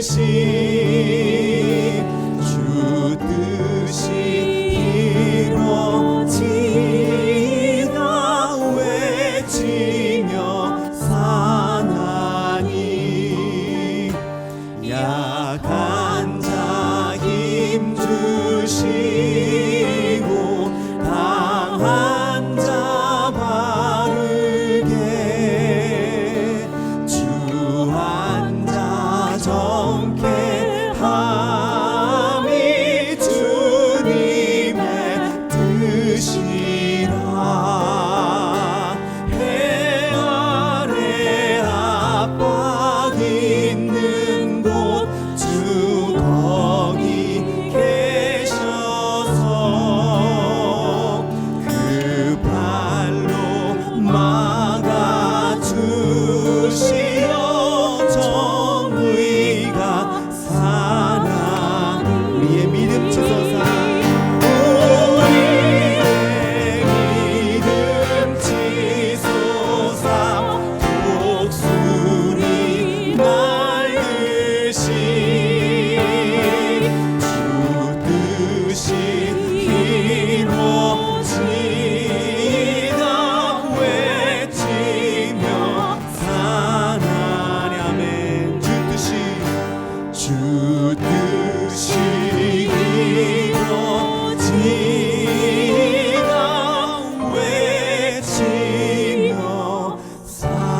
주 뜻이 이루어지다 외치며 사나니 약한 자 힘 주시고 강한 자 바르게 주한 자 정케 함이 주님의 뜻이라. 해 아래 압박 있는 곳 주 거기 계셔서 그 발로 막아주시어 정의가 사나. 우리의 믿음 치소서. 우리의 믿음 치소서. 독수리 날듯이 주 뜻이 이루어지다 외치며 사나니. 아멘. 주 뜻이 이루어지다 외치며 사나니.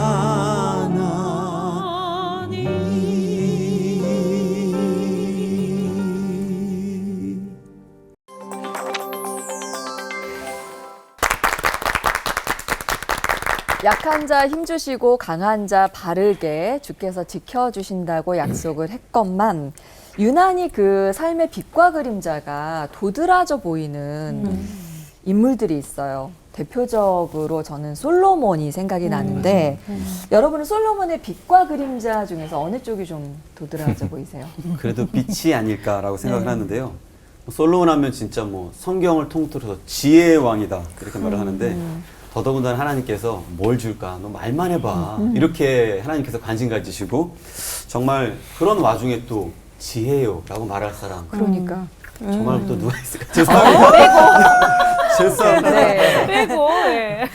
약한 자 힘주시고 강한 자 바르게 주께서 지켜주신다고 약속을 했건만 유난히 그 삶의 빛과 그림자가 도드라져 보이는 인물들이 있어요. 대표적으로 저는 솔로몬이 생각이 나는데 여러분은 솔로몬의 빛과 그림자 중에서 어느 쪽이 좀 도드라져 보이세요? 그래도 빛이 아닐까라고 생각을 하는데요. 솔로몬 하면 진짜 뭐 성경을 통틀어서 지혜의 왕이다 이렇게 말을 하는데 더더군다나 하나님께서 뭘 줄까? 너 말만 해봐. 이렇게 하나님께서 관심 가지시고 정말 그런 와중에 또 지혜요 라고 말할 사람. 그러니까. 정말 또 누가 있을까? 죄송합니다. 죄송합니다. 네. 빼고. 예.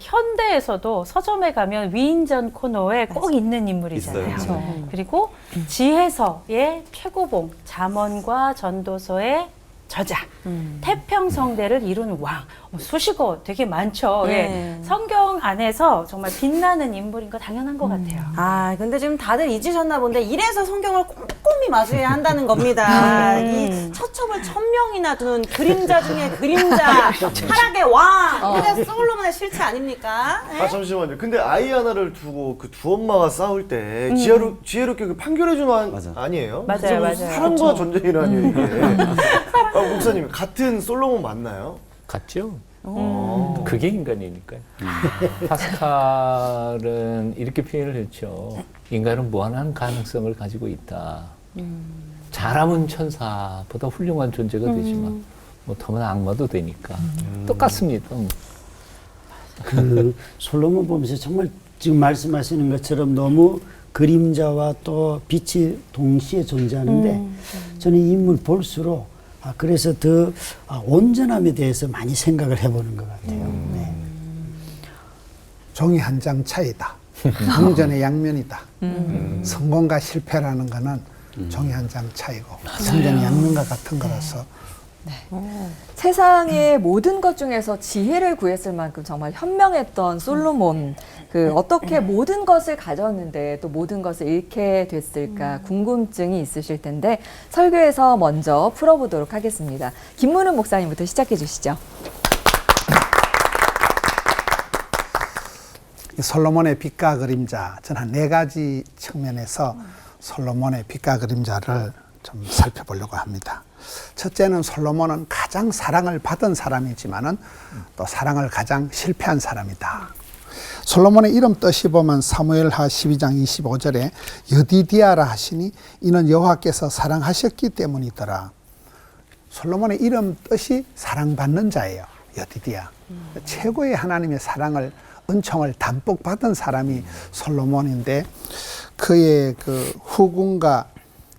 현대에서도 서점에 가면 위인전 코너에 꼭 있는 인물이잖아요. 있어요. 그렇죠. 그리고 지혜서의 최고봉, 잠언과 전도서의 저자, 태평성대를 이룬 왕. 수식어 되게 많죠. 네. 예. 성경 안에서 정말 빛나는 인물인 거 당연한 것 같아요. 아, 근데 지금 다들 잊으셨나 본데 이래서 성경을 꼼꼼히 마주해야 한다는 겁니다. 이 처첩을 1000명이나 두는 그림자 중에 그림자, 철학의 왕. 이게 솔로몬의 실체 아닙니까? 네? 아 잠시만요. 근데 아이 하나를 두고 그 두 엄마가 싸울 때 지혜롭게 그 판결해주는 맞아. 아니에요? 맞아요, 그래서 맞아요. 사랑과 전쟁이라니 이게. 아, 목사님 같은 솔로몬 맞나요? 같죠. 그게 인간이니까요. 파스칼은 이렇게 표현을 했죠. 인간은 무한한 가능성을 가지고 있다. 잘하면 천사보다 훌륭한 존재가 되지만 못하면 악마도 되니까 똑같습니다. 그 솔로몬 보면서 정말 지금 말씀하시는 것처럼 너무 그림자와 또 빛이 동시에 존재하는데 저는 이 인물 볼수록 그래서 더 온전함에 대해서 많이 생각을 해보는 것 같아요. 네. 종이 한 장 차이다. 동전의 양면이다. 성공과 실패라는 거는 종이 한 장 차이고 성전의 양면과 같은 거라서 세상의 모든 것 중에서 지혜를 구했을 만큼 정말 현명했던 솔로몬. 어떻게 모든 것을 가졌는데 또 모든 것을 잃게 됐을까 궁금증이 있으실 텐데 설교에서 먼저 풀어보도록 하겠습니다. 김문훈 목사님부터 시작해 주시죠. 솔로몬의 빛과 그림자, 저는 한 4가지 측면에서 솔로몬의 빛과 그림자를 좀 살펴보려고 합니다. 첫째는 솔로몬은 가장 사랑을 받은 사람이지만은 또 사랑을 가장 실패한 사람이다. 솔로몬의 이름 뜻이 보면 사무엘하 12장 25절에 여디디아라 하시니 이는 여호와께서 사랑하셨기 때문이더라. 솔로몬의 이름 뜻이 사랑받는 자예요. 여디디아. 최고의 하나님의 사랑을 은총을 담뿍 받은 사람이 솔로몬인데 그의 그 후궁과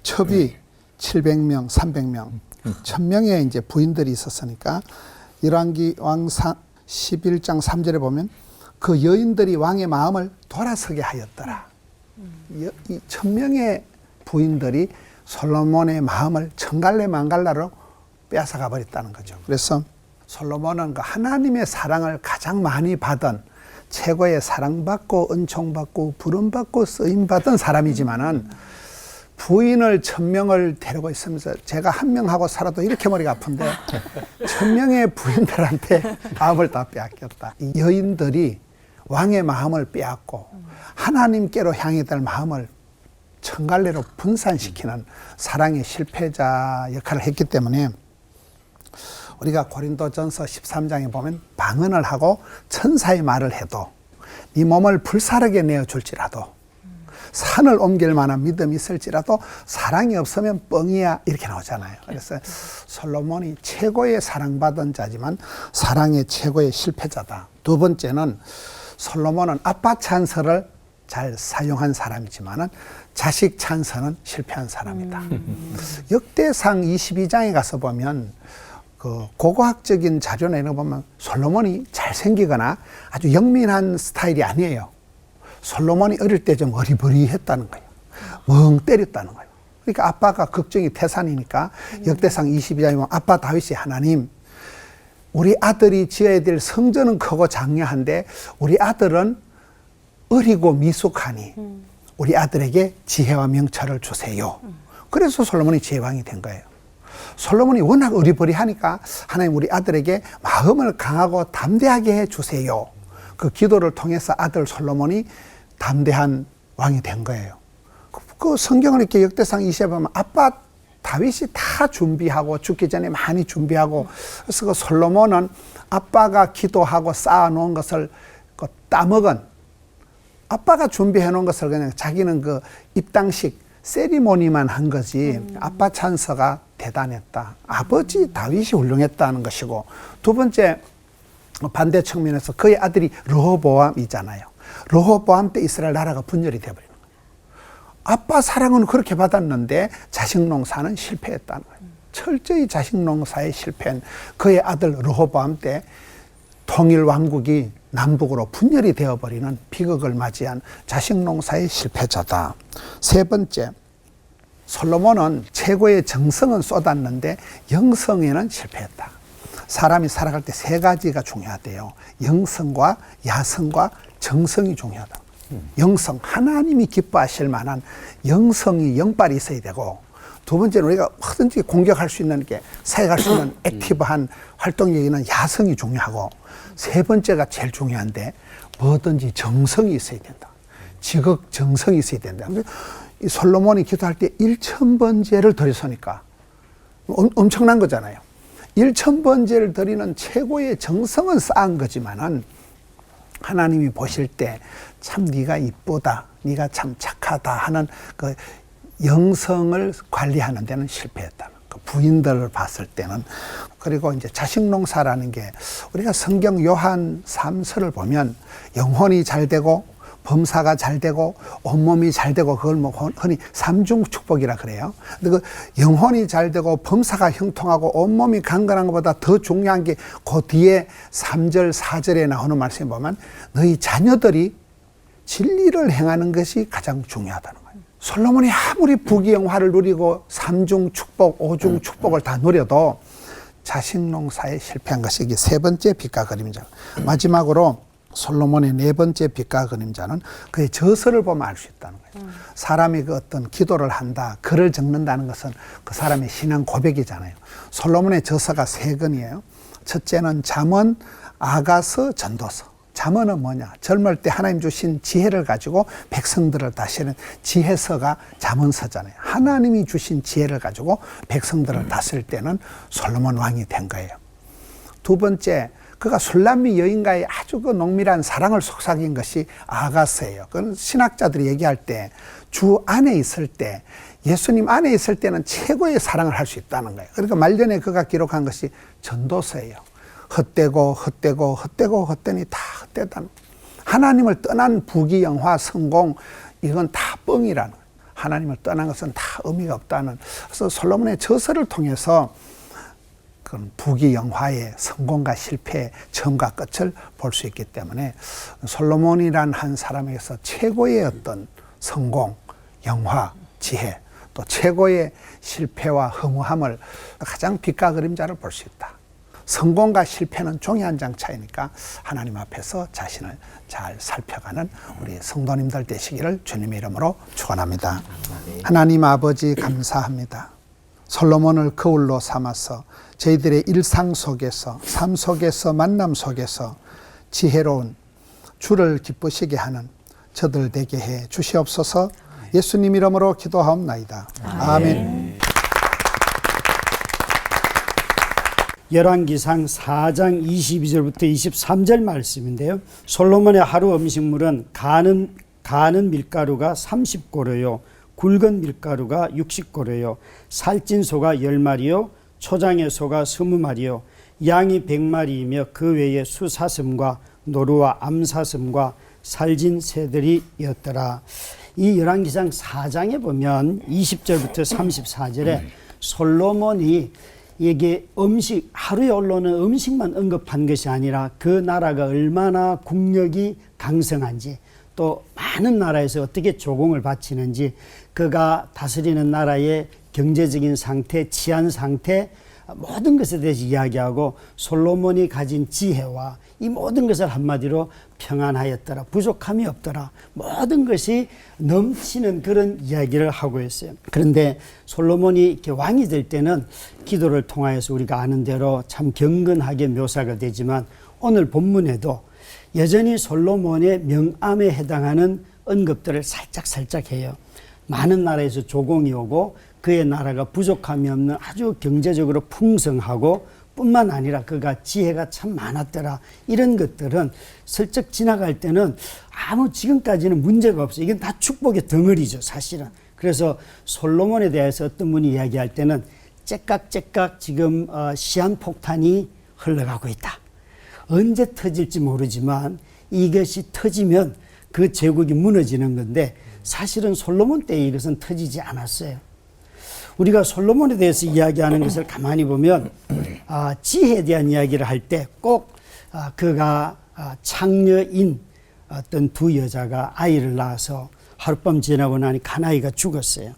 첩이 700명, 300명, 1000명의 이제 부인들이 있었으니까 열왕기 왕상 11장 3절에 보면 그 여인들이 왕의 마음을 돌아서게 하였더라. 이 1000명의 부인들이 솔로몬의 마음을 천갈래 만갈라로 빼앗아가 버렸다는 거죠. 그래서 솔로몬은 그 하나님의 사랑을 가장 많이 받은 최고의 사랑받고 은총받고 부름받고 쓰임받은 사람이지만은 부인을 1000명을 데리고 있으면서 제가 한 명하고 살아도 이렇게 머리가 아픈데 1000명의 부인들한테 마음을 다 빼앗겼다. 이 여인들이 왕의 마음을 빼앗고 하나님께로 향해 될 마음을 천갈래로 분산시키는 사랑의 실패자 역할을 했기 때문에 우리가 고린도전서 13장에 보면 방언을 하고 천사의 말을 해도 네 몸을 불사르게 내어줄지라도 산을 옮길 만한 믿음이 있을지라도 사랑이 없으면 뻥이야 이렇게 나오잖아요. 그래서 솔로몬이 최고의 사랑받은 자지만 사랑의 최고의 실패자다. 두 번째는 솔로몬은 아빠 찬서를 잘 사용한 사람이지만은 자식 찬서는 실패한 사람이다. 역대상 22장에 가서 보면 그 고고학적인 자료나 이런 거 보면 솔로몬이 잘생기거나 아주 영민한 스타일이 아니에요. 솔로몬이 어릴 때 좀 어리버리했다는 거예요. 멍 때렸다는 거예요. 그러니까 아빠가 걱정이 태산이니까 역대상 22장에 보면 아빠 다윗이 하나님 우리 아들이 지어야 될 성전은 크고 장려한데 우리 아들은 어리고 미숙하니 우리 아들에게 지혜와 명철을 주세요. 그래서 솔로몬이 제왕이 된 거예요. 솔로몬이 워낙 어리버리하니까 하나님 우리 아들에게 마음을 강하고 담대하게 해주세요. 그 기도를 통해서 아들 솔로몬이 담대한 왕이 된 거예요. 그 성경을 이렇게 역대상 20에 보면 아빠 다윗이 다 준비하고 죽기 전에 많이 준비하고 그래서 그 솔로몬은 아빠가 기도하고 쌓아놓은 것을 그 따먹은 아빠가 준비해 놓은 것을 그냥 자기는 그 입당식 세리머니만 한 거지 아빠 찬서가 대단했다. 아버지 다윗이 훌륭했다는 것이고 두 번째 반대 측면에서 그의 아들이 르호보암이잖아요. 르호보암 때 이스라엘 나라가 분열이 되어버리는 거예요. 아빠 사랑은 그렇게 받았는데 자식 농사는 실패했다는 거예요. 철저히 자식 농사에 실패한 그의 아들 르호보암 때 통일 왕국이 남북으로 분열이 되어버리는 비극을 맞이한 자식 농사의 실패자다. 세 번째, 솔로몬은 최고의 정성은 쏟았는데 영성에는 실패했다. 사람이 살아갈 때 세 가지가 중요하대요. 영성과 야성과 정성이 중요하다. 영성, 하나님이 기뻐하실 만한 영성이 영빨이 있어야 되고 두 번째는 우리가 뭐든지 공격할 수 있는 게 사역할 수 있는 액티브한 활동력이 있는 야성이 중요하고 세 번째가 제일 중요한데 뭐든지 정성이 있어야 된다. 지극 정성이 있어야 된다. 이 솔로몬이 기도할 때 1000번제를 드렸으니까 엄청난 거잖아요. 1000번제를 드리는 최고의 정성은 쌓은 거지만은 하나님이 보실 때 참 네가 이쁘다, 네가 참 착하다 하는 그 영성을 관리하는 데는 실패했다는 그 부인들을 봤을 때는. 그리고 이제 자식 농사라는 게 우리가 성경 요한 3서를 보면 영혼이 잘 되고 범사가 잘 되고 온몸이 잘 되고 그걸 뭐 흔히 삼중 축복이라 그래요. 근데 그 영혼이 잘 되고 범사가 형통하고 온몸이 강건한 것보다 더 중요한 게 그 뒤에 3절 4절에 나오는 말씀에 보면 너희 자녀들이 진리를 행하는 것이 가장 중요하다는 거예요. 솔로몬이 아무리 부귀영화를 누리고 삼중 축복, 오중 축복을 다 누려도 자식 농사에 실패한 것이 이게 세 번째 빛과 그림자. 마지막으로 솔로몬의 네 번째 빛과 그림자는 그의 저서를 보면 알 수 있다는 거예요. 사람이 그 어떤 기도를 한다, 글을 적는다는 것은 그 사람의 신앙 고백이잖아요. 솔로몬의 저서가 세 권이에요. 첫째는 잠언, 아가서, 전도서. 잠언은 뭐냐? 젊을 때 하나님 주신 지혜를 가지고 백성들을 다스리는 지혜서가 잠언서잖아요. 하나님이 주신 지혜를 가지고 백성들을 다스릴 때는 솔로몬 왕이 된 거예요. 두 번째, 그가 술람미 여인과의 아주 그 농밀한 사랑을 속삭인 것이 아가서예요. 그건 신학자들이 얘기할 때 주 안에 있을 때, 예수님 안에 있을 때는 최고의 사랑을 할 수 있다는 거예요. 그러니까 말년에 그가 기록한 것이 전도서예요. 헛되고 헛되고 헛되고 헛되니 다 헛되다는 거예요. 하나님을 떠난 부귀영화 성공 이건 다 뻥이라는 거예요. 하나님을 떠난 것은 다 의미가 없다는. 그래서 솔로몬의 저서를 통해서 그런 부귀영화의 성공과 실패의 처음과 끝을 볼 수 있기 때문에 솔로몬이란 한 사람에게서 최고의 어떤 성공, 영화, 지혜, 또 최고의 실패와 허무함을 가장 빛과 그림자를 볼 수 있다. 성공과 실패는 종이 한 장 차이니까 하나님 앞에서 자신을 잘 살펴가는 우리 성도님들 되시기를 주님의 이름으로 축원합니다. 하나님 아버지 감사합니다. 솔로몬을 거울로 삼아서 저희들의 일상 속에서, 삶 속에서, 만남 속에서 지혜로운 주를 기쁘시게 하는 저들 되게 해 주시옵소서. 예수님 이름으로 기도하옵나이다. 아멘. 열왕기상 4장 22절부터 23절 말씀인데요. 솔로몬의 하루 음식물은 가는 밀가루가 30고루요, 굵은 밀가루가 60고루요, 살찐 소가 10마리요, 초장의 소가 20마리요, 양이 100마리이며 그 외에 수사슴과 노루와 암사슴과 살진 새들이었더라. 이 열왕기상 4장에 보면 20절부터 34절에 솔로몬이 이게 음식, 하루에 올라오는 음식만 언급한 것이 아니라 그 나라가 얼마나 국력이 강성한지, 또 많은 나라에서 어떻게 조공을 바치는지, 그가 다스리는 나라의 경제적인 상태, 치안 상태, 모든 것에 대해서 이야기하고 솔로몬이 가진 지혜와 이 모든 것을 한마디로 평안하였더라, 부족함이 없더라, 모든 것이 넘치는 그런 이야기를 하고 있어요. 그런데 솔로몬이 이렇게 왕이 될 때는 기도를 통하여서 우리가 아는 대로 참 경건하게 묘사가 되지만 오늘 본문에도 여전히 솔로몬의 명암에 해당하는 언급들을 살짝 해요. 많은 나라에서 조공이 오고 그의 나라가 부족함이 없는 아주 경제적으로 풍성하고 뿐만 아니라 그가 지혜가 참 많았더라. 이런 것들은 슬쩍 지나갈 때는 아무 지금까지는 문제가 없어요. 이건 다 축복의 덩어리죠, 사실은. 그래서 솔로몬에 대해서 어떤 분이 이야기할 때는 째깍째깍 지금 시한폭탄이 흘러가고 있다. 언제 터질지 모르지만 이것이 터지면 그 제국이 무너지는 건데 사실은 솔로몬 때에 이것은 터지지 않았어요. 우리가 솔로몬에 대해서 이야기하는 것을 가만히 보면 지혜에 대한 이야기를 할 때 꼭 그가 창녀인 어떤 두 여자가 아이를 낳아서 하룻밤 지나고 나니 가나이가 죽었어요.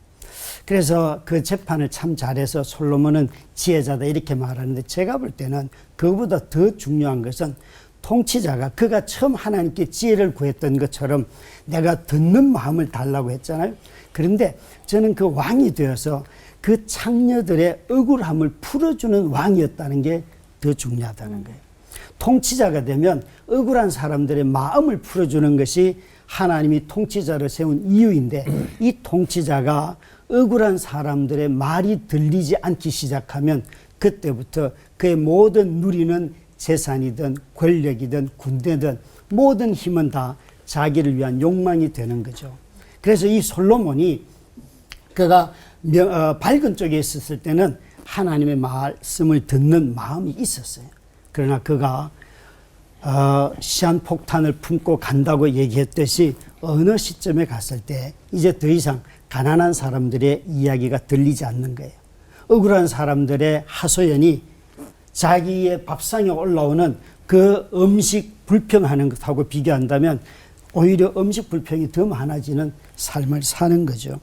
그래서 그 재판을 참 잘해서 솔로몬은 지혜자다 이렇게 말하는데 제가 볼 때는 그보다 더 중요한 것은 통치자가 그가 처음 하나님께 지혜를 구했던 것처럼 내가 듣는 마음을 달라고 했잖아요. 그런데 저는 그 왕이 되어서 그 창녀들의 억울함을 풀어주는 왕이었다는 게 더 중요하다는 거예요. 통치자가 되면 억울한 사람들의 마음을 풀어주는 것이 하나님이 통치자를 세운 이유인데 이 통치자가 억울한 사람들의 말이 들리지 않기 시작하면 그때부터 그의 모든 누리는 재산이든 권력이든 군대든 모든 힘은 다 자기를 위한 욕망이 되는 거죠. 그래서 이 솔로몬이 그가 밝은 쪽에 있었을 때는 하나님의 말씀을 듣는 마음이 있었어요. 그러나 그가 시한폭탄을 품고 간다고 얘기했듯이 어느 시점에 갔을 때 이제 더 이상 가난한 사람들의 이야기가 들리지 않는 거예요. 억울한 사람들의 하소연이 자기의 밥상에 올라오는 그 음식 불평하는 것하고 비교한다면 오히려 음식 불평이 더 많아지는 삶을 사는 거죠.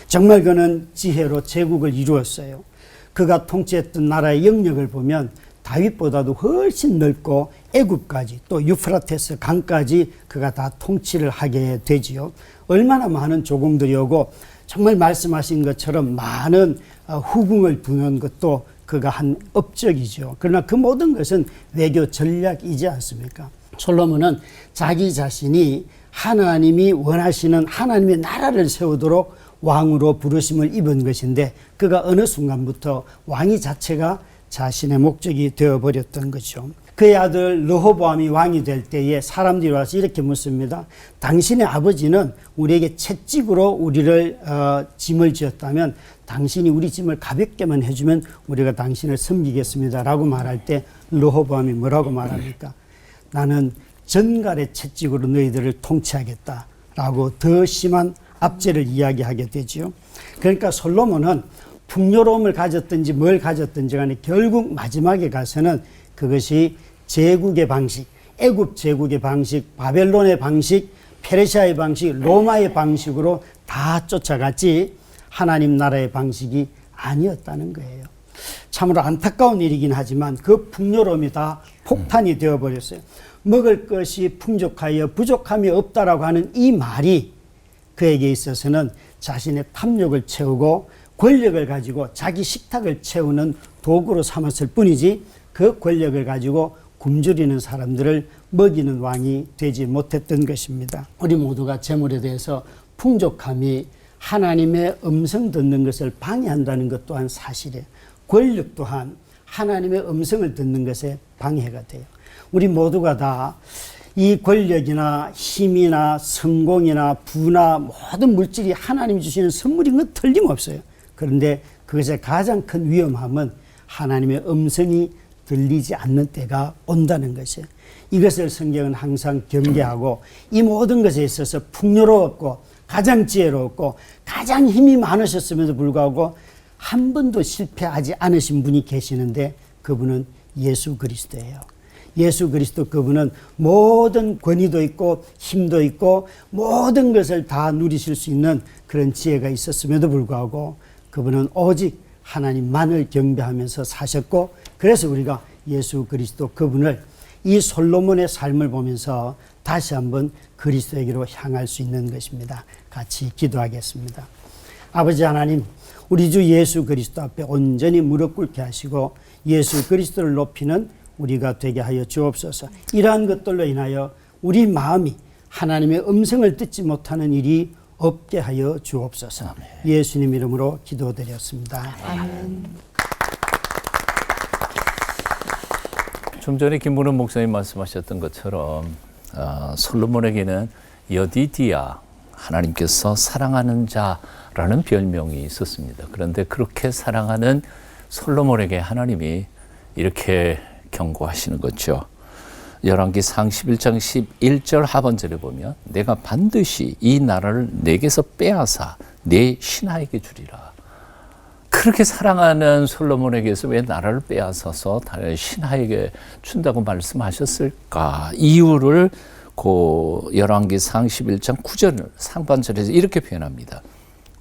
정말 그는 지혜로 제국을 이루었어요. 그가 통치했던 나라의 영역을 보면 다윗보다도 훨씬 넓고 애굽까지 또 유프라테스 강까지 그가 다 통치를 하게 되지요. 얼마나 많은 조공들이 오고 정말 말씀하신 것처럼 많은 후궁을 두는 것도 그가 한 업적이죠. 그러나 그 모든 것은 외교 전략이지 않습니까? 솔로몬은 자기 자신이 하나님이 원하시는 하나님의 나라를 세우도록 왕으로 부르심을 입은 것인데 그가 어느 순간부터 왕이 자체가 자신의 목적이 되어버렸던 거죠. 그의 아들 르호보암이 왕이 될 때에 사람들이 와서 이렇게 묻습니다. 당신의 아버지는 우리에게 채찍으로 우리를 짐을 지었다면 당신이 우리 짐을 가볍게만 해주면 우리가 당신을 섬기겠습니다 라고 말할 때 르호보암이 뭐라고 말합니까? 나는 전갈의 채찍으로 너희들을 통치하겠다 라고 더 심한 압제를 이야기하게 되지요. 그러니까 솔로몬은 풍요로움을 가졌든지 뭘 가졌든지 간에 결국 마지막에 가서는 그것이 제국의 방식, 애굽 제국의 방식, 바벨론의 방식, 페르시아의 방식, 로마의 방식으로 다 쫓아갔지 하나님 나라의 방식이 아니었다는 거예요. 참으로 안타까운 일이긴 하지만 그 풍요로움이 다 폭탄이 되어버렸어요. 먹을 것이 풍족하여 부족함이 없다라고 하는 이 말이 그에게 있어서는 자신의 탐욕을 채우고 권력을 가지고 자기 식탁을 채우는 도구로 삼았을 뿐이지 그 권력을 가지고 굶주리는 사람들을 먹이는 왕이 되지 못했던 것입니다. 우리 모두가 재물에 대해서 풍족함이 하나님의 음성 듣는 것을 방해한다는 것 또한 사실이에요. 권력 또한 하나님의 음성을 듣는 것에 방해가 돼요. 우리 모두가 다 이 권력이나 힘이나 성공이나 부나 모든 물질이 하나님이 주시는 선물인 건 틀림없어요. 그런데 그것의 가장 큰 위험함은 하나님의 음성이 들리지 않는 때가 온다는 것이에요. 이것을 성경은 항상 경계하고 이 모든 것에 있어서 풍요로웠고 가장 지혜로웠고 가장 힘이 많으셨음에도 불구하고 한 번도 실패하지 않으신 분이 계시는데 그분은 예수 그리스도예요. 예수 그리스도 그분은 모든 권위도 있고 힘도 있고 모든 것을 다 누리실 수 있는 그런 지혜가 있었음에도 불구하고 그분은 오직 하나님만을 경배하면서 사셨고 그래서 우리가 예수 그리스도 그분을 이 솔로몬의 삶을 보면서 다시 한번 그리스도에게로 향할 수 있는 것입니다. 같이 기도하겠습니다. 아버지 하나님, 우리 주 예수 그리스도 앞에 온전히 무릎 꿇게 하시고 예수 그리스도를 높이는 우리가 되게 하여 주옵소서. 이러한 것들로 인하여 우리 마음이 하나님의 음성을 듣지 못하는 일이 없게 하여 주옵소서. 아멘. 예수님 이름으로 기도드렸습니다. 아멘. 좀 전에 김문훈 목사님 말씀하셨던 것처럼 솔로몬에게는 여디디아, 하나님께서 사랑하는 자라는 별명이 있었습니다. 그런데 그렇게 사랑하는 솔로몬에게 하나님이 이렇게 경고하시는 거죠. 열왕기상 11장 11절 하반절에 보면 내가 반드시 이 나라를 내게서 빼앗아 내 신하에게 주리라. 그렇게 사랑하는 솔로몬에게서 왜 나라를 빼앗아서 신하에게 준다고 말씀하셨을까? 이유를 열왕기상 11장 9절 상반절에서 이렇게 표현합니다.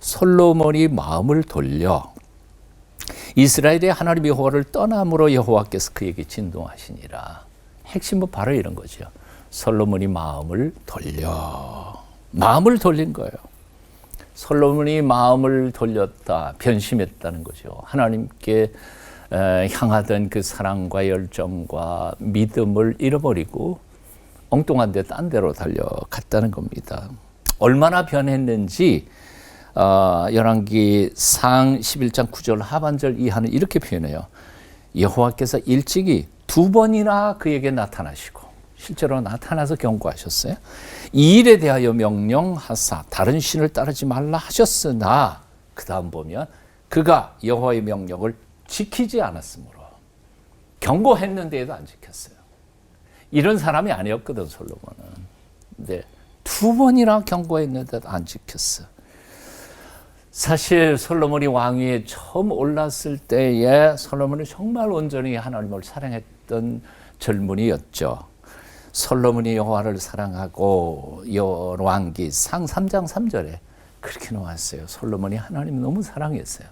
솔로몬이 마음을 돌려 이스라엘의 하나님 여호와를 떠남으로 여호와께서 그에게 진동하시니라. 핵심은 바로 이런 거죠. 솔로몬이 마음을 돌린 거예요. 솔로몬이 마음을 돌렸다, 변심했다는 거죠. 하나님께 향하던 그 사랑과 열정과 믿음을 잃어버리고 엉뚱한 데 딴 데로 달려갔다는 겁니다. 얼마나 변했는지 열왕기상 11장 9절 하반절 이하는 이렇게 표현해요. 여호와께서 일찍이 2번이나 그에게 나타나시고 실제로 나타나서 경고하셨어요. 이 일에 대하여 명령하사 다른 신을 따르지 말라 하셨으나 그 다음 보면 그가 여호와의 명령을 지키지 않았으므로 경고했는데도 안 지켰어요. 이런 사람이 아니었거든 솔로몬은. 근데 2번이나 경고했는데도 안 지켰어. 사실 솔로몬이 왕위에 처음 올랐을 때에 솔로몬은 정말 온전히 하나님을 사랑했던 젊은이였죠. 솔로몬이 여호와를 사랑하고 열왕기상 3장 3절에 그렇게 나왔어요. 솔로몬이 하나님을 너무 사랑했어요.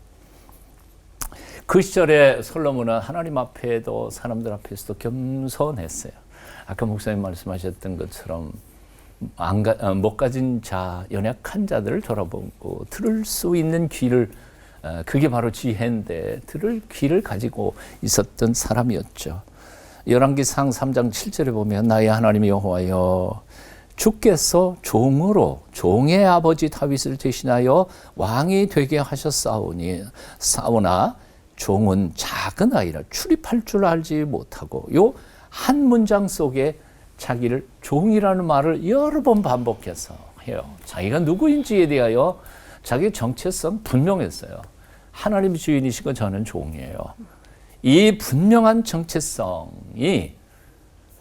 그 시절에 솔로몬은 하나님 앞에도 사람들 앞에서도 겸손했어요. 아까 목사님 말씀하셨던 것처럼 못 가진 자, 연약한 자들을 돌아보고 들을 수 있는 귀를, 그게 바로 지혜인데 들을 귀를 가지고 있었던 사람이었죠. 열왕기상 3장 7절에 보면 나의 하나님 여호와여 주께서 종으로 종의 아버지 다윗을 대신하여 왕이 되게 하셨사오나 종은 작은 아이라 출입할 줄 알지 못하고 요 한 문장 속에 자기를 종이라는 말을 여러 번 반복해서 해요. 자기가 누구인지에 대하여 자기 정체성 분명했어요. 하나님이 주인이시고 저는 종이에요. 이 분명한 정체성이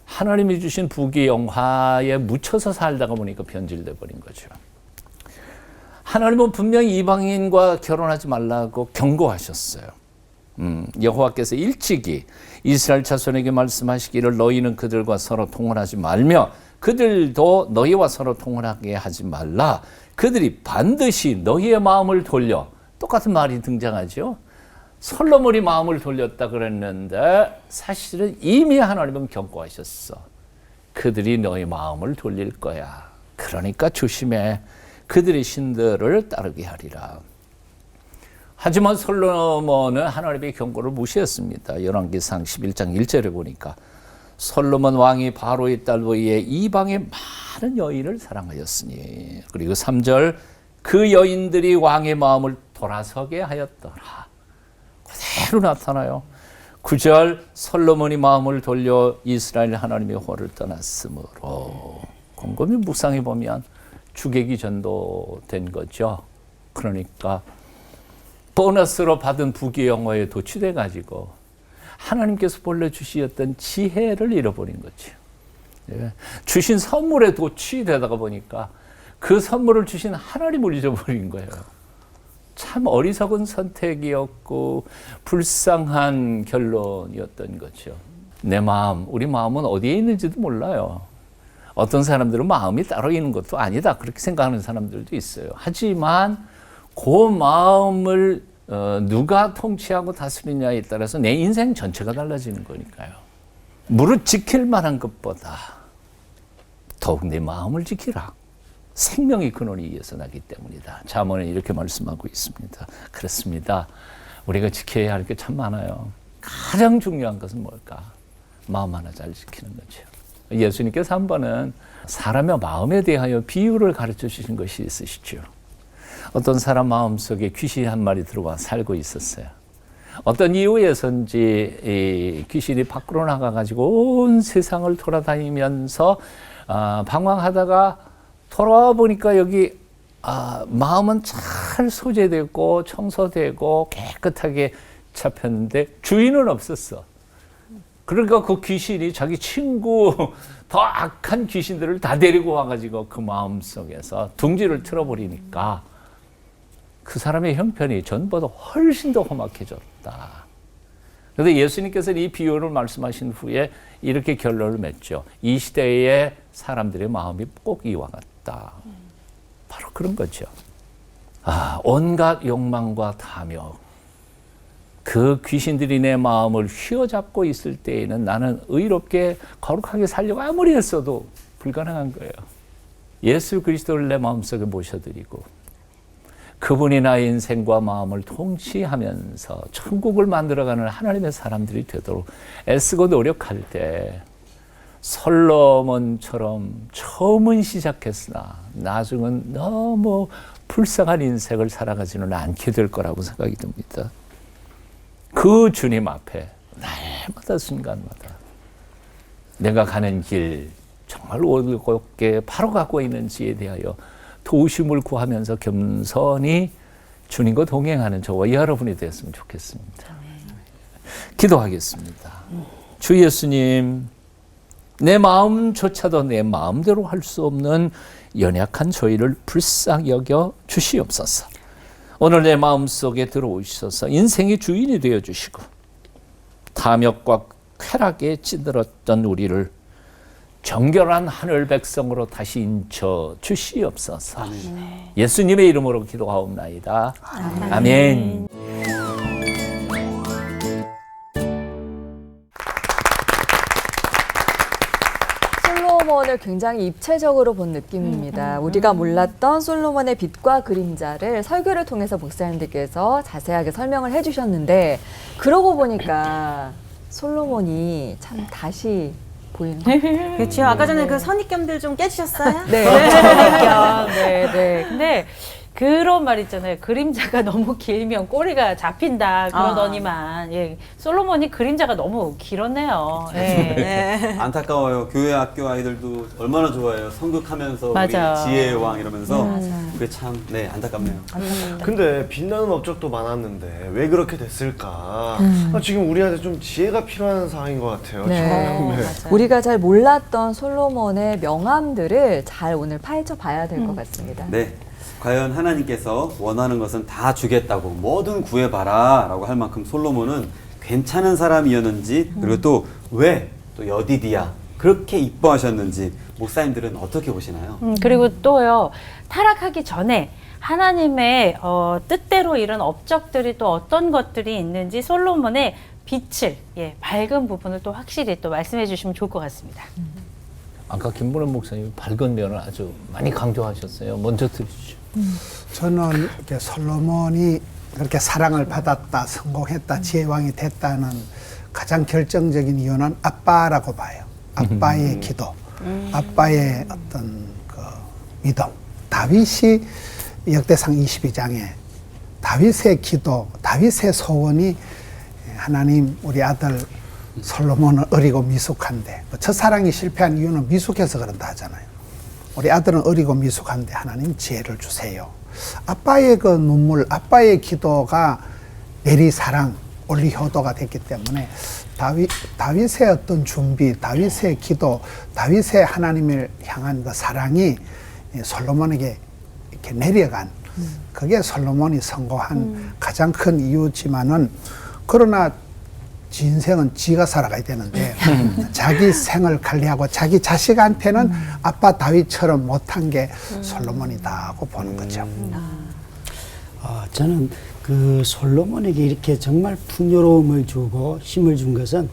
하나님이 주신 부귀 영화에 묻혀서 살다가 보니까 변질돼 버린 거죠. 하나님은 분명히 이방인과 결혼하지 말라고 경고하셨어요. 여호와께서 일찍이 이스라엘 자손에게 말씀하시기를 너희는 그들과 서로 통혼하지 말며 그들도 너희와 서로 통혼하게 하지 말라. 그들이 반드시 너희의 마음을 돌려, 똑같은 말이 등장하죠. 솔로몬이 마음을 돌렸다 그랬는데 사실은 이미 하나님은 경고하셨어. 그들이 너희 마음을 돌릴 거야. 그러니까 조심해. 그들의 신들을 따르게 하리라. 하지만 솔로몬은 하나님의 경고를 무시했습니다. 열왕기상 11장 1절에 보니까 솔로몬 왕이 바로의 딸 위에 이방의 많은 여인을 사랑하였으니, 그리고 3절 그 여인들이 왕의 마음을 돌아서게 하였더라. 그대로 나타나요. 9절 솔로몬이 마음을 돌려 이스라엘 하나님의 호를 떠났으므로, 곰곰이 묵상해 보면 주객이 전도된 거죠. 그러니까 보너스로 받은 부귀영화에 도취돼 가지고 하나님께서 본래 주시었던 지혜를 잃어버린 거죠. 예. 주신 선물에 도취되다가 보니까 그 선물을 주신 하나님을 잊어버린 거예요. 참 어리석은 선택이었고 불쌍한 결론이었던 거죠. 내 마음, 우리 마음은 어디에 있는지도 몰라요. 어떤 사람들은 마음이 따로 있는 것도 아니다, 그렇게 생각하는 사람들도 있어요. 하지만 그 마음을 누가 통치하고 다스리냐에 따라서 내 인생 전체가 달라지는 거니까요. 무릇 지킬 만한 것보다 더욱 내 마음을 지키라. 생명의 근원이 이에서 나기 때문이다. 잠언은 이렇게 말씀하고 있습니다. 그렇습니다. 우리가 지켜야 할 게 참 많아요. 가장 중요한 것은 뭘까? 마음 하나 잘 지키는 거죠. 예수님께서 한 번은 사람의 마음에 대하여 비유를 가르쳐 주신 것이 있으시죠. 어떤 사람 마음속에 귀신이 한 마리 들어와 살고 있었어요. 어떤 이유에서인지 이 귀신이 밖으로 나가가지고 온 세상을 돌아다니면서 방황하다가 돌아와 보니까 여기 마음은 잘 소재되고 청소되고 깨끗하게 잡혔는데 주인은 없었어. 그러니까 그 귀신이 자기 친구 더 악한 귀신들을 다 데리고 와가지고 그 마음속에서 둥지를 틀어버리니까 그 사람의 형편이 전보다 훨씬 더 험악해졌다. 그런데 예수님께서는 이 비유를 말씀하신 후에 이렇게 결론을 맺죠. 이 시대의 사람들의 마음이 꼭 이와 같다. 바로 그런 거죠. 온갖 욕망과 탐욕, 그 귀신들이 내 마음을 휘어잡고 있을 때에는 나는 의롭게 거룩하게 살려고 아무리 했어도 불가능한 거예요. 예수 그리스도를 내 마음속에 모셔드리고 그분이 나의 인생과 마음을 통치하면서 천국을 만들어가는 하나님의 사람들이 되도록 애쓰고 노력할 때 솔로몬처럼 처음은 시작했으나 나중은 너무 불쌍한 인생을 살아가지는 않게 될 거라고 생각이 듭니다. 그 주님 앞에 날마다 순간마다 내가 가는 길 정말 올곧게 바로 갖고 있는지에 대하여 도우심을 구하면서 겸손히 주님과 동행하는 저와 여러분이 되었으면 좋겠습니다. 기도하겠습니다. 주 예수님, 내 마음조차도 내 마음대로 할 수 없는 연약한 저희를 불쌍히 여겨 주시옵소서. 오늘 내 마음속에 들어오셔서 인생의 주인이 되어주시고 탐욕과 쾌락에 찌들었던 우리를 정결한 하늘 백성으로 다시 인쳐 주시옵소서. 예수님의 이름으로 기도하옵나이다. 아멘. 솔로몬을 굉장히 입체적으로 본 느낌입니다. 우리가 몰랐던 솔로몬의 빛과 그림자를 설교를 통해서 목사님들께서 자세하게 설명을 해주셨는데, 그러고 보니까 솔로몬이 참 다시 보이는 것 같아요. 그렇죠. 아까 전에 그 선입견들 좀 깨주셨어요? 네. 네. 근데 그런 말 있잖아요. 그림자가 너무 길면 꼬리가 잡힌다 그러더니만 솔로몬이 그림자가 너무 길었네요. 네. 안타까워요. 교회 학교 아이들도 얼마나 좋아해요. 성극하면서 맞아. 우리 지혜의 왕 이러면서 그게 참 안타깝네요. 근데 빛나는 업적도 많았는데 왜 그렇게 됐을까? 지금 우리한테 좀 지혜가 필요한 상황인 것 같아요. 네. 우리가 잘 몰랐던 솔로몬의 명암들을 잘 오늘 파헤쳐 봐야 될 것 같습니다. 네. 과연 하나님께서 원하는 것은 다 주겠다고 뭐든 구해봐라 라고 할 만큼 솔로몬은 괜찮은 사람이었는지, 그리고 또 왜 또 여디디야 그렇게 이뻐하셨는지 목사님들은 어떻게 보시나요? 그리고 또요, 타락하기 전에 하나님의 뜻대로 이런 업적들이 또 어떤 것들이 있는지 솔로몬의 빛을, 밝은 부분을 또 확실히 또 말씀해 주시면 좋을 것 같습니다. 아까 김문원 목사님이 밝은 면을 아주 많이 강조하셨어요. 먼저 들으시죠. 저는 이렇게 솔로몬이 그렇게 사랑을 받았다, 성공했다, 지혜왕이 됐다는 가장 결정적인 이유는 아빠라고 봐요. 아빠의 기도, 아빠의 어떤 그 믿음. 다윗이 역대상 22장에 다윗의 기도, 다윗의 소원이 하나님 우리 아들 솔로몬은 어리고 미숙한데, 첫사랑이 실패한 이유는 미숙해서 그런다 하잖아요. 우리 아들은 어리고 미숙한데 하나님 지혜를 주세요. 아빠의 그 눈물, 아빠의 기도가 내리 사랑, 올리 효도가 됐기 때문에 다윗의 어떤 준비, 다윗의 기도, 다윗의 하나님을 향한 그 사랑이 솔로몬에게 이렇게 내려간, 그게 솔로몬이 성공한 가장 큰 이유지만은, 그러나 지 인생은 지가 살아가야 되는데 자기 생을 관리하고 자기 자식한테는 아빠 다윗처럼 못한 게 솔로몬이다 하고 보는 거죠. 저는 그 솔로몬에게 이렇게 정말 풍요로움을 주고 힘을 준 것은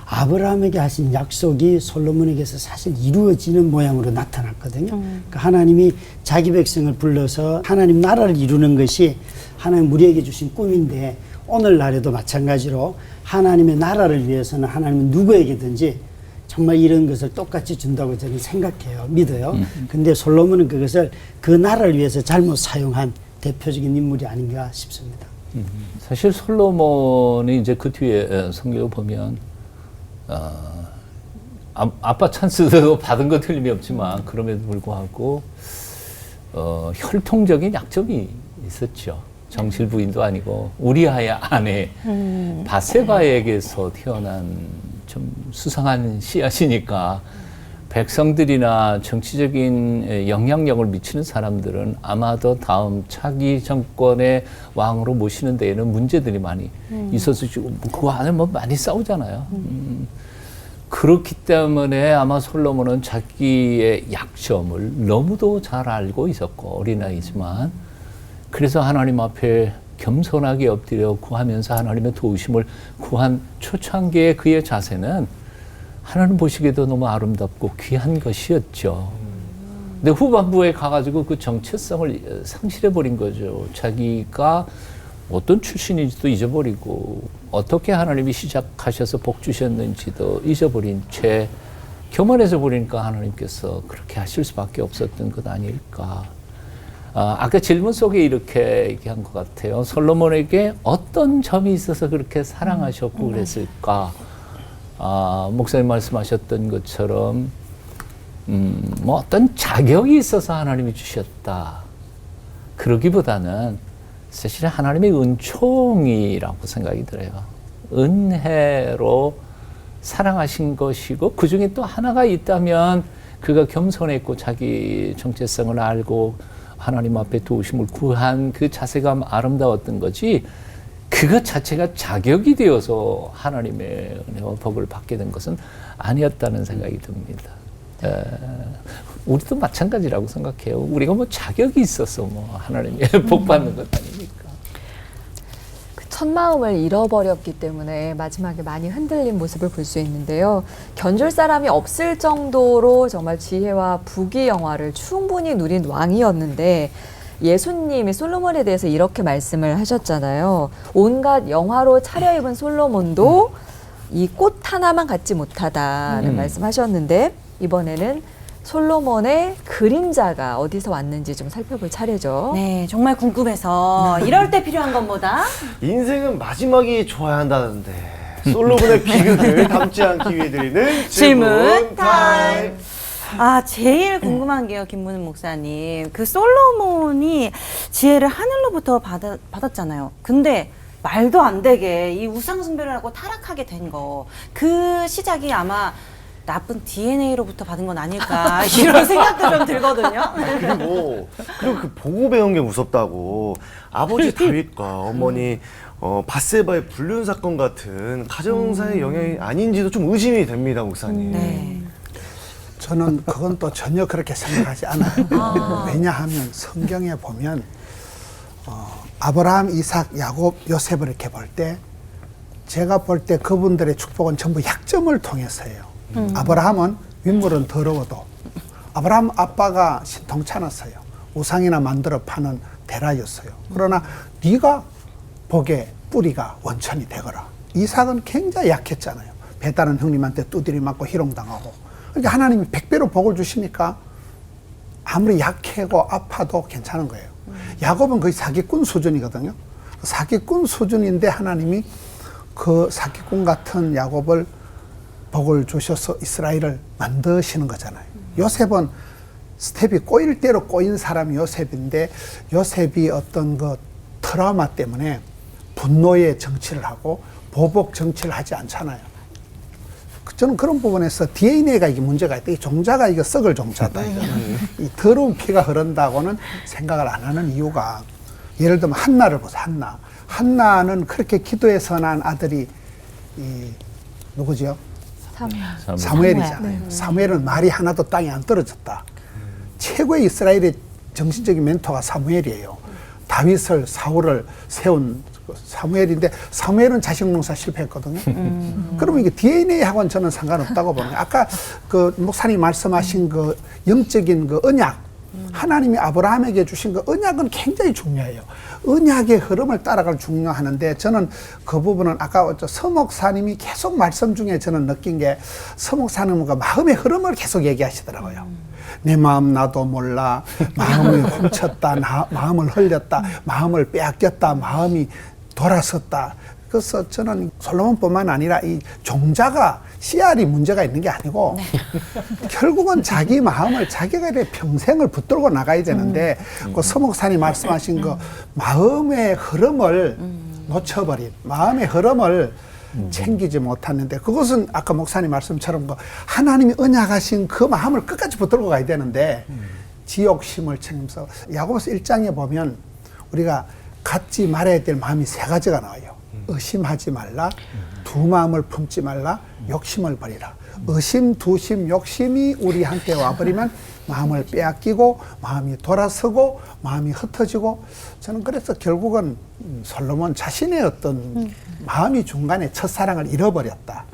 아브라함에게 하신 약속이 솔로몬에게서 사실 이루어지는 모양으로 나타났거든요. 그러니까 하나님이 자기 백성을 불러서 하나님 나라를 이루는 것이 하나님 우리에게 주신 꿈인데, 오늘날에도 마찬가지로 하나님의 나라를 위해서는 하나님은 누구에게든지 정말 이런 것을 똑같이 준다고 저는 생각해요. 믿어요. 근데 솔로몬은 그것을 그 나라를 위해서 잘못 사용한 대표적인 인물이 아닌가 싶습니다. 사실 솔로몬이 이제 그 뒤에 성경을 보면 아빠 찬스도 받은 거 틀림이 없지만, 그럼에도 불구하고 혈통적인 약점이 있었죠. 정실 부인도 아니고 우리아의 아내 바세바에게서 태어난 좀 수상한 씨앗이니까 백성들이나 정치적인 영향력을 미치는 사람들은 아마도 다음 차기 정권의 왕으로 모시는 데에는 문제들이 많이 있어서 지금 그 안에 뭐 많이 싸우잖아요. 그렇기 때문에 아마 솔로몬은 자기의 약점을 너무도 잘 알고 있었고, 어린아이지만 그래서 하나님 앞에 겸손하게 엎드려 구하면서 하나님의 도우심을 구한 초창기의 그의 자세는 하나님 보시기에도 너무 아름답고 귀한 것이었죠. 근데 후반부에 가가지고 그 정체성을 상실해버린 거죠. 자기가 어떤 출신인지도 잊어버리고, 어떻게 하나님이 시작하셔서 복 주셨는지도 잊어버린 채 교만해져 버리니까 하나님께서 그렇게 하실 수밖에 없었던 것 아닐까. 아까 질문 속에 이렇게 얘기한 것 같아요. 솔로몬에게 어떤 점이 있어서 그렇게 사랑하셨고 그랬을까? 목사님 말씀하셨던 것처럼 뭐 어떤 자격이 있어서 하나님이 주셨다. 그러기보다는 사실 하나님의 은총이라고 생각이 들어요. 은혜로 사랑하신 것이고, 그 중에 또 하나가 있다면 그가 겸손했고 자기 정체성을 알고 하나님 앞에 도우심을 구한 그 자세가 아름다웠던 거지, 그것 자체가 자격이 되어서 하나님의 은혜와 복을 받게 된 것은 아니었다는 생각이 듭니다. 우리도 마찬가지라고 생각해요. 우리가 뭐 자격이 있어서 뭐 하나님의 복 받는 것 아닙니까? 그 첫 마음을 잃어버렸기 때문에 마지막에 많이 흔들린 모습을 볼 수 있는데요. 견줄 사람이 없을 정도로 정말 지혜와 부귀 영화를 충분히 누린 왕이었는데, 예수님이 솔로몬에 대해서 이렇게 말씀을 하셨잖아요. 온갖 영화로 차려입은 솔로몬도 이 꽃 하나만 갖지 못하다는 말씀하셨는데, 이번에는 솔로몬의 그림자가 어디서 왔는지 좀 살펴볼 차례죠. 네, 정말 궁금해서 이럴 때 필요한 건 뭐다? 인생은 마지막이 좋아야 한다는데 솔로몬의 비극을 담지 않기 위해 드리는 질문 타임. 제일 궁금한 게요, 김문은 목사님. 그 솔로몬이 지혜를 하늘로부터 받았잖아요. 근데 말도 안 되게 이 우상숭배를 하고 타락하게 된 거, 그 시작이 아마 나쁜 DNA로부터 받은 건 아닐까 이런 생각도 좀 들거든요. 그리고 그 보고 배운 게 무섭다고 아버지 다윗과 어머니 밧세바의 불륜 사건 같은 가정사의 영향이 아닌지도 좀 의심이 됩니다, 목사님. 네. 저는 그건 또 전혀 그렇게 생각하지 않아요. 왜냐하면 성경에 보면 아브라함, 이삭, 야곱, 요셉을 이렇게 볼 때 제가 볼 때 그분들의 축복은 전부 약점을 통해서예요. 아브라함은 윗물은 더러워도 아브라함 아빠가 신통찮았어요. 우상이나 만들어 파는 베라였어요. 그러나 네가 복의 뿌리가 원천이 되거라. 이삭은 굉장히 약했잖아요. 배다른 형님한테 두드리 맞고 희롱당하고. 그러니까 하나님이 100배로 복을 주시니까 아무리 약하고 아파도 괜찮은 거예요. 야곱은 거의 사기꾼 수준이거든요. 사기꾼 수준인데 하나님이 그 사기꾼 같은 야곱을 복을 주셔서 이스라엘을 만드시는 거잖아요. 요셉은 스텝이 꼬일 대로 꼬인 사람이 요셉인데 요셉이 어떤 그 트라우마 때문에 분노의 정치를 하고 보복 정치를 하지 않잖아요. 저는 그런 부분에서 DNA가 이게 문제가 있다. 이 종자가 이거 썩을 종자다. 이거는. 이 더러운 피가 흐른다고는 생각을 안 하는 이유가 예를 들면 한나를 보세요. 한나는 그렇게 기도해서 난 아들이 누구지요? 사무엘이잖아요. 사무엘은 말이 하나도 땅에 안 떨어졌다. 최고의 이스라엘의 정신적인 멘토가 사무엘이에요. 다윗을 사울을 세운 사무엘인데 사무엘은 자식 농사 실패했거든요. 그러면 이게 DNA하고는 저는 상관없다고 보는 거예요. 아까 그 목사님 말씀하신 그 영적인 그 언약, 하나님이 아브라함에게 주신 그 언약은 굉장히 중요해요. 언약의 흐름을 따라갈 중요하는데 저는 그 부분은 아까 서 목사님이 계속 말씀 중에 저는 느낀 게 서 목사님은 그 마음의 흐름을 계속 얘기하시더라고요. 내 마음 나도 몰라. 마음을 훔쳤다. 마음을 흘렸다. 마음을 빼앗겼다. 마음이 돌아섰다. 그래서 저는 솔로몬뿐만 아니라 이 종자가 씨알이 문제가 있는 게 아니고 결국은 자기 마음을 자기가 평생을 붙들고 나가야 되는데 그 서목사님 말씀하신 그 마음의 흐름을 놓쳐버린 마음의 흐름을 챙기지 못했는데 그것은 아까 목사님 말씀처럼 그 하나님이 언약하신 그 마음을 끝까지 붙들고 가야 되는데 지욕심을 챙기면서 야고보서 1장에 보면 우리가 갖지 말아야 될 마음이 3가지가 나와요. 의심하지 말라, 두 마음을 품지 말라, 욕심을 버리라. 의심, 두심, 욕심이 우리한테 와버리면 마음을 빼앗기고 마음이 돌아서고 마음이 흩어지고 저는 그래서 결국은 솔로몬 자신의 어떤 마음이 중간에 첫사랑을 잃어버렸다.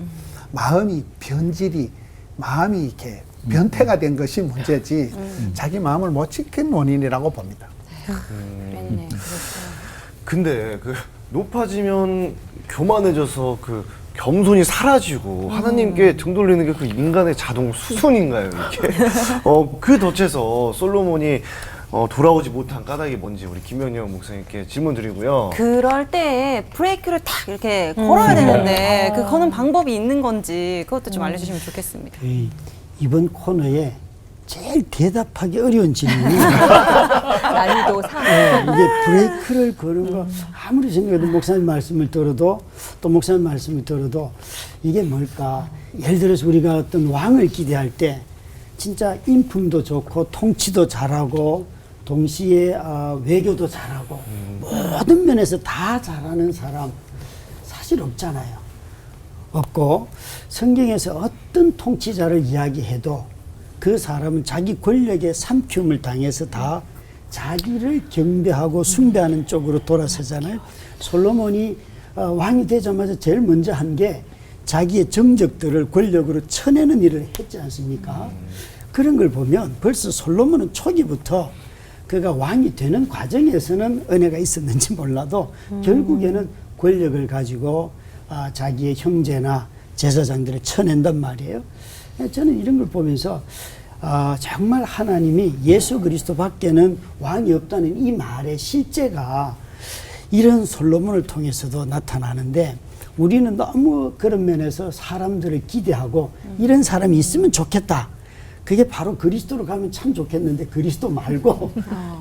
마음이 변질이 마음이 이렇게 변태가 된 것이 문제지 자기 마음을 못 지킨 원인이라고 봅니다. 네, 근데 그 높아지면 교만해져서 그 겸손이 사라지고 하나님께 등 돌리는 게 그 인간의 자동 수순인가요, 이게? 그 덫에서 솔로몬이 돌아오지 못한 까닭이 뭔지 우리 김연영 목사님께 질문 드리고요. 그럴 때 브레이크를 탁 이렇게 걸어야 되는데 그거는 방법이 있는 건지 그것도 좀 알려주시면 좋겠습니다. 이번 코너에 제일 대답하기 어려운 질문이 난이도 3. 이게 브레이크를 거는 거 아무리 생각해도 목사님 말씀을 들어도 또 목사님 말씀을 들어도 이게 뭘까? 예를 들어서 우리가 어떤 왕을 기대할 때 진짜 인품도 좋고 통치도 잘하고 동시에 외교도 잘하고 모든 면에서 다 잘하는 사람 사실 없잖아요. 없고 성경에서 어떤 통치자를 이야기해도 그 사람은 자기 권력에 삼키움을 당해서 다 자기를 경배하고 숭배하는 쪽으로 돌아서잖아요. 솔로몬이 왕이 되자마자 제일 먼저 한 게 자기의 정적들을 권력으로 쳐내는 일을 했지 않습니까? 그런 걸 보면 벌써 솔로몬은 초기부터 그가 왕이 되는 과정에서는 은혜가 있었는지 몰라도 결국에는 권력을 가지고 자기의 형제나 제사장들을 쳐낸단 말이에요. 저는 이런 걸 보면서 정말 하나님이 예수 그리스도 밖에는 왕이 없다는 이 말의 실제가 이런 솔로몬을 통해서도 나타나는데 우리는 너무 그런 면에서 사람들을 기대하고 이런 사람이 있으면 좋겠다. 그게 바로 그리스도로 가면 참 좋겠는데 그리스도 말고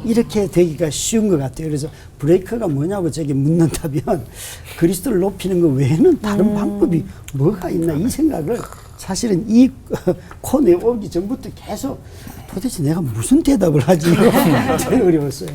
이렇게 되기가 쉬운 것 같아요. 그래서 브레이크가 뭐냐고 저게 묻는다면 그리스도를 높이는 것 외에는 다른 방법이 뭐가 있나 이 생각을 사실은 이 코너에 오기 전부터 계속 도대체 내가 무슨 대답을 하지? 제일 어려웠어요.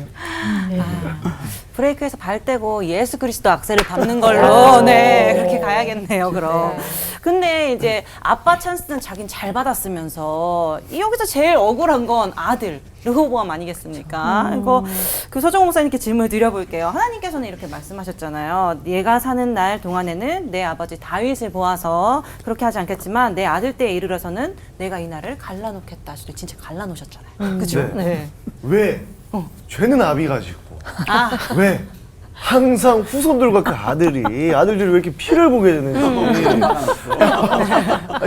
브레이크에서 발 떼고 예수 그리스도 악셀을 밟는 걸로 네 그렇게 가야겠네요. 그럼. 근데 이제 아빠 찬스는 자긴 잘 받았으면서 여기서 제일 억울한 건 아들 르호보암 아니겠습니까? 이거 그 서정호 목사님께 질문을 드려볼게요. 하나님께서는 이렇게 말씀하셨잖아요. 얘가 사는 날 동안에는 내 아버지 다윗을 보아서 그렇게 하지 않겠지만 내 아들 때에 이르러서는 내가 이 날을 갈라놓겠다. 진짜 갈라놓으셨잖아요. 그죠? 네. 왜? 죄는 아비가 짓고 왜? 항상 후손들과 그 아들들이 왜 이렇게 피를 보게 되는지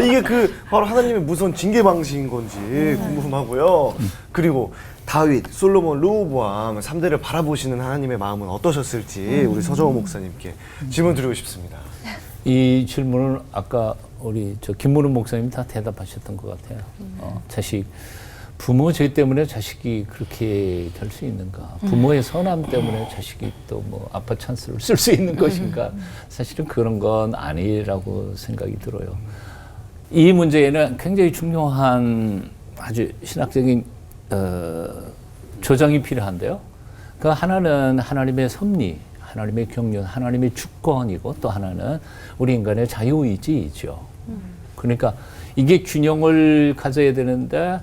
이게 그 바로 하나님의 무서운 징계 방식인 건지 궁금하고요. 그리고 다윗, 솔로몬, 르호보암 3대를 바라보시는 하나님의 마음은 어떠셨을지 우리 서정호 목사님께 질문 드리고 싶습니다. 이 질문은 아까 우리 김문우 목사님 다 대답하셨던 것 같아요. 자식 부모 죄 때문에 자식이 그렇게 될 수 있는가? 부모의 선함 때문에 자식이 또 뭐 아빠 찬스를 쓸 수 있는 것인가? 사실은 그런 건 아니라고 생각이 들어요. 이 문제에는 굉장히 중요한 아주 신학적인 조정이 필요한데요. 그 하나는 하나님의 섭리, 하나님의 경륜, 하나님의 주권이고 또 하나는 우리 인간의 자유의지이죠. 그러니까 이게 균형을 가져야 되는데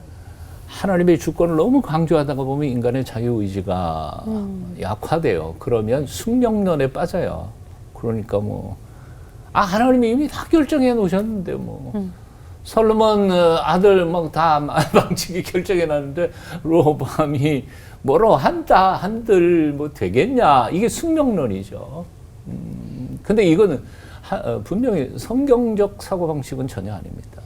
하나님의 주권을 너무 강조하다가 보면 인간의 자유의지가 약화돼요. 그러면 숙명론에 빠져요. 그러니까 하나님이 이미 다 결정해 놓으셨는데 솔로몬 아들 막 다 망치기 결정해 놨는데 르호보암이 뭐로 한들 되겠냐. 이게 숙명론이죠. 근데 이거는 분명히 성경적 사고방식은 전혀 아닙니다.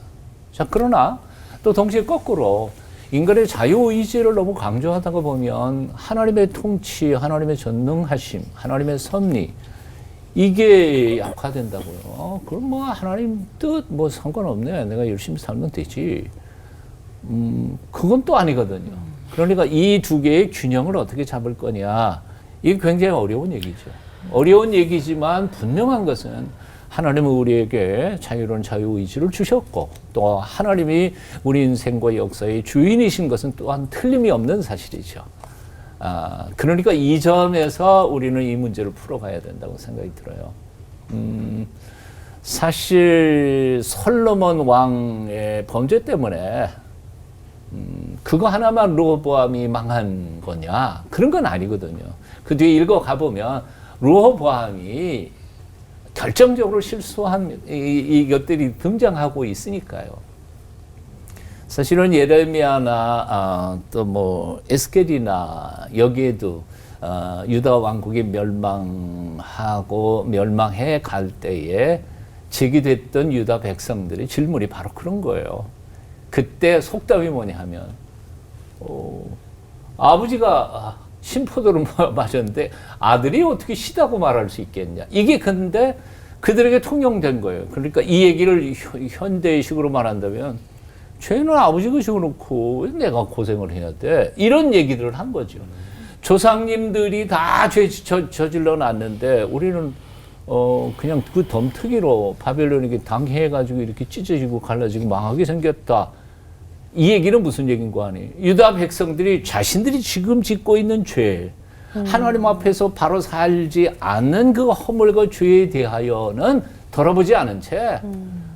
자, 그러나 또 동시에 거꾸로 인간의 자유의지를 너무 강조하다가 보면 하나님의 통치, 하나님의 전능하심, 하나님의 섭리 이게 약화된다고요. 그럼 하나님 뜻 상관없네. 내가 열심히 살면 되지. 그건 또 아니거든요. 그러니까 이 두 개의 균형을 어떻게 잡을 거냐. 이게 굉장히 어려운 얘기죠. 어려운 얘기지만 분명한 것은 하나님은 우리에게 자유로운 자유의지를 주셨고 또 하나님이 우리 인생과 역사의 주인이신 것은 또한 틀림이 없는 사실이죠. 그러니까 이 점에서 우리는 이 문제를 풀어가야 된다고 생각이 들어요. 사실 솔로몬 왕의 범죄 때문에 그거 하나만 르호보암이 망한 거냐? 그런 건 아니거든요. 그 뒤에 읽어가 보면 르호보암이 결정적으로 실수한 이것들이 등장하고 있으니까요. 사실은 예레미야나 또 에스겔이나 여기에도 유다 왕국이 멸망해 갈 때에 제기됐던 유다 백성들의 질문이 바로 그런 거예요. 그때 속담이 뭐냐 하면 아버지가 신포도를 마셨는데 아들이 어떻게 시다고 말할 수 있겠냐. 이게 근데 그들에게 통용된 거예요. 그러니까 이 얘기를 현대식으로 말한다면 죄는 아버지가 지어놓고 왜 내가 고생을 해야 돼? 이런 얘기들을 한 거죠. 조상님들이 다 죄 저질러 놨는데 우리는 그냥 그 덤터기로 바벨론에게 당해가지고 이렇게 찢어지고 갈라지고 망하게 생겼다. 이 얘기는 무슨 얘기인 거 아니에요? 유다 백성들이 자신들이 지금 짓고 있는 죄, 하나님 앞에서 바로 살지 않는 그 허물과 죄에 대하여는 돌아보지 않은 채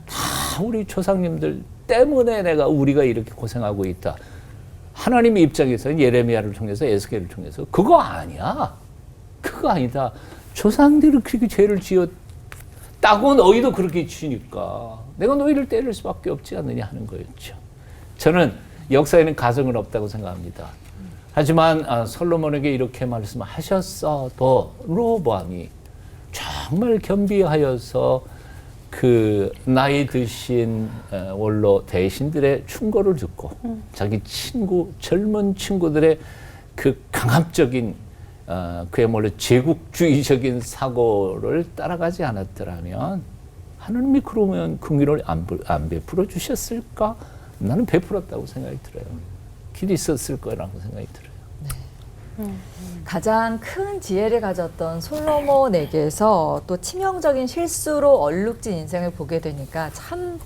다 우리 조상님들 때문에 우리가 이렇게 고생하고 있다. 하나님의 입장에서는 예레미야를 통해서 에스겔을 통해서 그거 아니야. 그거 아니다. 조상들이 그렇게 죄를 지었다고 너희도 그렇게 지니까 내가 너희를 때릴 수밖에 없지 않느냐 하는 거였죠. 저는 역사에는 가정은 없다고 생각합니다. 하지만 솔로몬에게 이렇게 말씀하셨어도 르호보암이 정말 겸비하여서 그 나이 드신 원로 대신들의 충고를 듣고 자기 젊은 친구들의 그 강압적인 그야말로 제국주의적인 사고를 따라가지 않았더라면 하나님이 그러면 긍휼을 안 베풀어 주셨을까? 나는 베풀었다고 생각이 들어요. 길이 있었을 거라고 생각이 들어요. 가장 큰 지혜를 가졌던 솔로몬에게서 또 치명적인 실수로 얼룩진 인생을 보게 되니까 참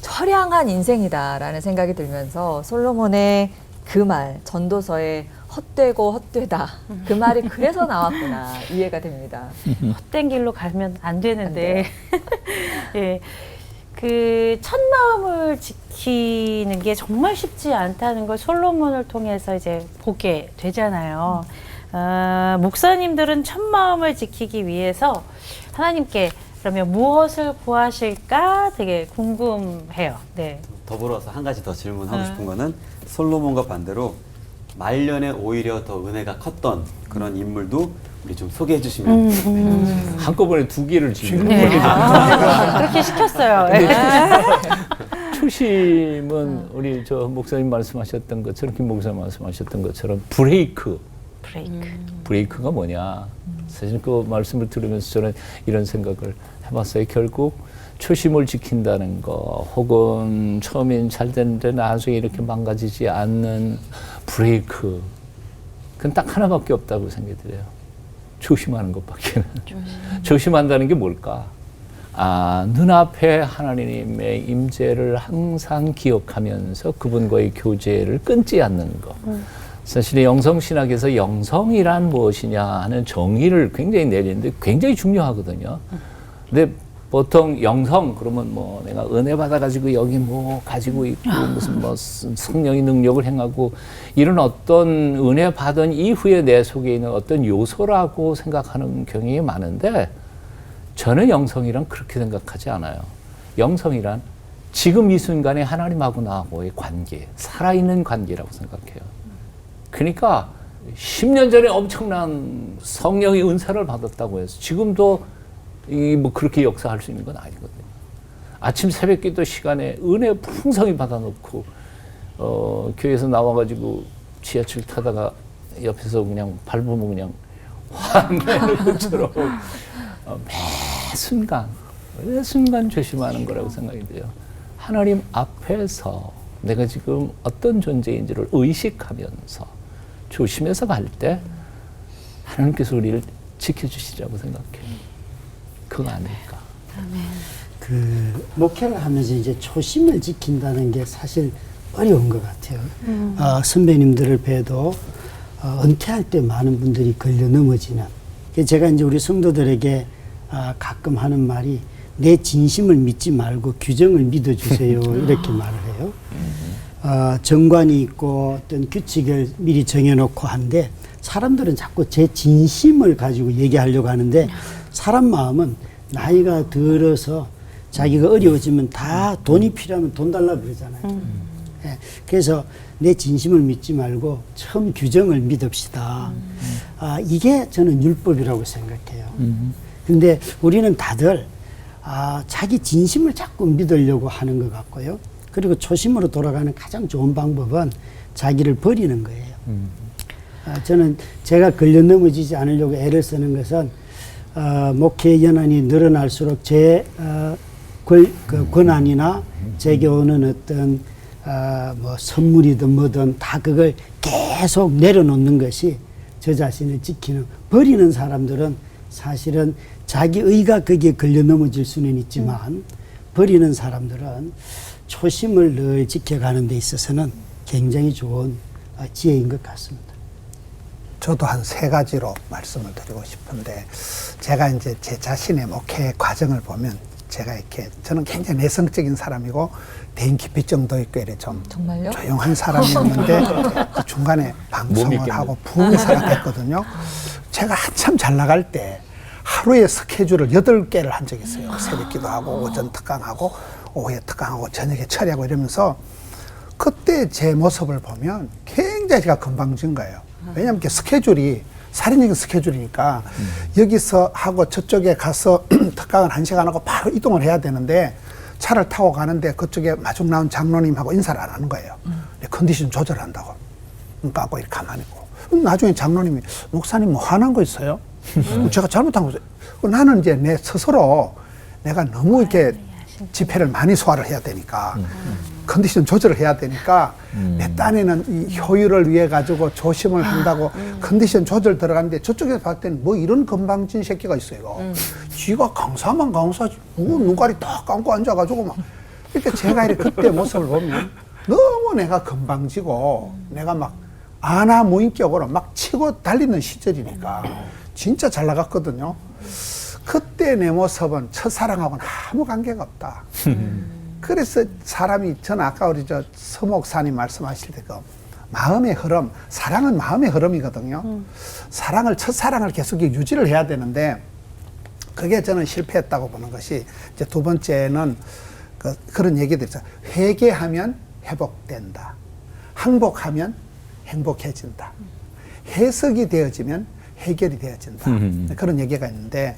처량한 인생이다라는 생각이 들면서 솔로몬의 그 말, 전도서에 헛되고 헛되다. 그 말이 그래서 나왔구나. 이해가 됩니다. 헛된 길로 가면 안 되는데. 예. 그 첫 마음을 지키는 게 정말 쉽지 않다는 걸 솔로몬을 통해서 이제 보게 되잖아요. 목사님들은 첫 마음을 지키기 위해서 하나님께 그러면 무엇을 구하실까 되게 궁금해요. 네. 더불어서 한 가지 더 질문하고 싶은 거는 솔로몬과 반대로 말년에 오히려 더 은혜가 컸던 그런 인물도 우리 좀 소개해 주시면. 한꺼번에 두 개를 지금. 네. 그렇게 시켰어요. 초심은 우리 저 목사님 말씀하셨던 것처럼, 김 목사님 말씀하셨던 것처럼 브레이크가 뭐냐. 사실 그 말씀을 들으면서 저는 이런 생각을 해봤어요. 결국 초심을 지킨다는 거, 혹은 처음엔 잘 되는데 나중에 이렇게 망가지지 않는 브레이크, 그건 딱 하나밖에 없다고 생각이 들어요. 조심하는 것밖에는. 조심한다는 게 뭘까? 눈앞에 하나님의 임재를 항상 기억하면서 그분과의 교제를 끊지 않는 것. 사실 영성신학에서 영성이란 무엇이냐 하는 정의를 굉장히 내리는데 굉장히 중요하거든요. 근데 보통 영성 그러면 뭐 내가 은혜 받아가지고 여기 뭐 가지고 있고 무슨 뭐 성령의 능력을 행하고 이런 어떤 은혜 받은 이후에 내 속에 있는 어떤 요소라고 생각하는 경향이 많은데, 저는 영성이란 그렇게 생각하지 않아요. 영성이란 지금 이 순간에 하나님하고 나하고의 관계, 살아있는 관계라고 생각해요. 그러니까 10년 전에 엄청난 성령의 은사를 받았다고 해서 지금도 뭐 그렇게 역사할 수 있는 건 아니거든요. 아침 새벽 기도 시간에 은혜 풍성히 받아놓고 교회에서 나와가지고 지하철 타다가 옆에서 그냥 밟으면 그냥 화내는 것처럼 매 순간 조심하는 거라고 생각이 돼요. 하나님 앞에서 내가 지금 어떤 존재인지를 의식하면서 조심해서 갈 때 하나님께서 우리를 지켜주시라고 생각해요. 그거 아닐까. 그 목회를 하면서 이제 초심을 지킨다는 게 사실 어려운 것 같아요. 선배님들을 뵈도 은퇴할 때 많은 분들이 걸려 넘어지는. 제가 이제 우리 성도들에게 가끔 하는 말이 내 진심을 믿지 말고 규정을 믿어주세요. 이렇게 말을 해요. 정관이 있고 어떤 규칙을 미리 정해놓고 한데 사람들은 자꾸 제 진심을 가지고 얘기하려고 하는데 사람 마음은 나이가 들어서 자기가 어려워지면 다 돈이 필요하면 돈 달라 그러잖아요. 예, 그래서 내 진심을 믿지 말고 처음 규정을 믿읍시다. 이게 저는 율법이라고 생각해요. 근데 우리는 다들 자기 진심을 자꾸 믿으려고 하는 것 같고요. 그리고 초심으로 돌아가는 가장 좋은 방법은 자기를 버리는 거예요. 저는 제가 걸려 넘어지지 않으려고 애를 쓰는 것은 목회 연한이 늘어날수록 제 권한이나 제게 오는 어떤 뭐 선물이든 뭐든 다 그걸 계속 내려놓는 것이 저 자신을 지키는. 버리는 사람들은 사실은 자기 의가 거기에 걸려 넘어질 수는 있지만 버리는 사람들은 초심을 늘 지켜가는 데 있어서는 굉장히 좋은 지혜인 것 같습니다. 저도 한 3가지로 말씀을 드리고 싶은데, 제가 이제 제 자신의 목회 과정을 보면 제가 이렇게, 저는 굉장히 내성적인 사람이고 대인기피증도 있고 이래 좀 정말요? 조용한 사람이었는데 그 중간에 방송을 하고 부흥 살았거든요. 제가 한참 잘 나갈 때 하루에 스케줄을 8개를 한 적이 있어요. 새벽 기도하고 오전 특강하고 오후에 특강하고 저녁에 처리하고 이러면서 그때 제 모습을 보면 굉장히 제가 건방진 거예요. 왜냐하면 스케줄이 살인적인 스케줄이니까 여기서 하고 저쪽에 가서 특강을 1시간 하고 바로 이동을 해야 되는데 차를 타고 가는데 그쪽에 마중 나온 장로님하고 인사를 안 하는 거예요. 컨디션 조절한다고. 눈 감고 이렇게 가만히 있고. 나중에 장로님이 목사님 뭐 화난 거 있어요? 제가 잘못한 거죠. 나는 이제 내 스스로 내가 너무 이렇게 집회를 많이 소화를 해야 되니까 컨디션 조절을 해야 되니까 내 딴에는 이 효율을 위해 가지고 조심을 한다고 컨디션 조절 들어갔는데 저쪽에서 봤을 때는 뭐 이런 건방진 새끼가 있어요. 쥐가 강사만 강사지 뭐 눈깔이 딱 감고 앉아가지고 막 그러니까 제가 이렇게 그때 모습을 보면 너무 내가 건방지고 내가 막 아나무인격으로 막 치고 달리는 시절이니까 진짜 잘 나갔거든요. 그때 내 모습은 첫사랑하고는 아무 관계가 없다. 그래서 사람이, 저는 아까 우리 서 목사님 말씀하실 때 그 마음의 흐름, 사랑은 마음의 흐름이거든요. 사랑을, 첫사랑을 계속 유지를 해야 되는데 그게 저는 실패했다고 보는 것이, 이제 두 번째는 그런 얘기들 있죠. 회개하면 회복된다. 항복하면 행복해진다. 해석이 되어지면 해결이 되어진다. 그런 얘기가 있는데,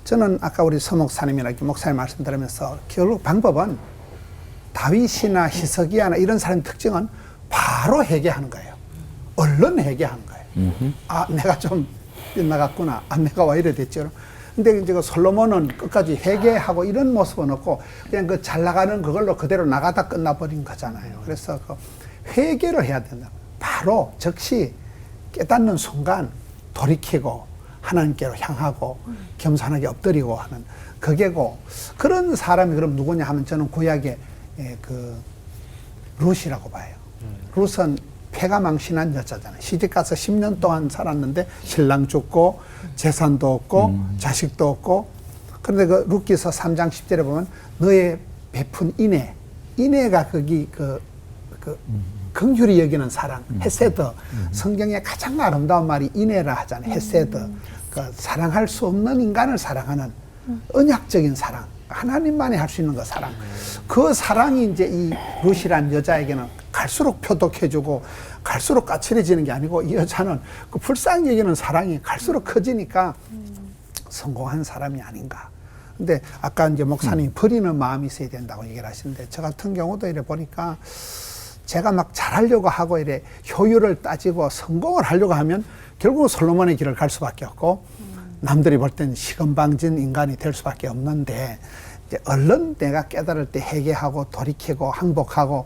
저는 아까 우리 서 목사님이나 목사님 말씀 들으면서 결국 방법은 다윗이나 히스기야나 이런 사람의 특징은 바로 회개하는 거예요. 얼른 회개하는 거예요. 아, 내가 좀 빗나갔구나. 아, 내가 왜 이래 됐죠. 근데 이제 솔로몬은 끝까지 회개하고 이런 모습은 없고 그냥 그 잘 나가는 그걸로 그대로 나가다 끝나버린 거잖아요. 그래서 그 회개를 해야 된다. 바로 즉시 깨닫는 순간 돌이키고 하나님께로 향하고 겸손하게 엎드리고 하는 그게고, 그런 사람이 그럼 누구냐 하면 저는 구약의 그 룻이라고 봐요. 룻은 폐가 망신한 여자잖아요. 시집가서 10년 동안 살았는데 신랑 죽고 재산도 없고 자식도 없고. 그런데 그 룻기서 3장 10절에 보면 너의 베푼 인애가 거기 긍휼히 여기는 사랑, 헤세드. 성경에 가장 아름다운 말이 인애라 하잖아요. 헤세드. 그 사랑할 수 없는 인간을 사랑하는 언약적인 사랑. 하나님만이 할 수 있는 그 사랑. 그 사랑이 이제 이 룻이란 여자에게는 갈수록 표독해주고 갈수록 까칠해지는 게 아니고, 이 여자는 그 불쌍히 여기는 사랑이 갈수록 커지니까 성공한 사람이 아닌가. 근데 아까 이제 목사님이 버리는 마음이 있어야 된다고 얘기를 하시는데, 저 같은 경우도 이래 보니까 제가 막 잘하려고 하고 이래 효율을 따지고 성공을 하려고 하면 결국 솔로몬의 길을 갈 수밖에 없고, 남들이 볼 땐 시건방진 인간이 될 수밖에 없는데, 이제 얼른 내가 깨달을 때 회개하고 돌이키고 항복하고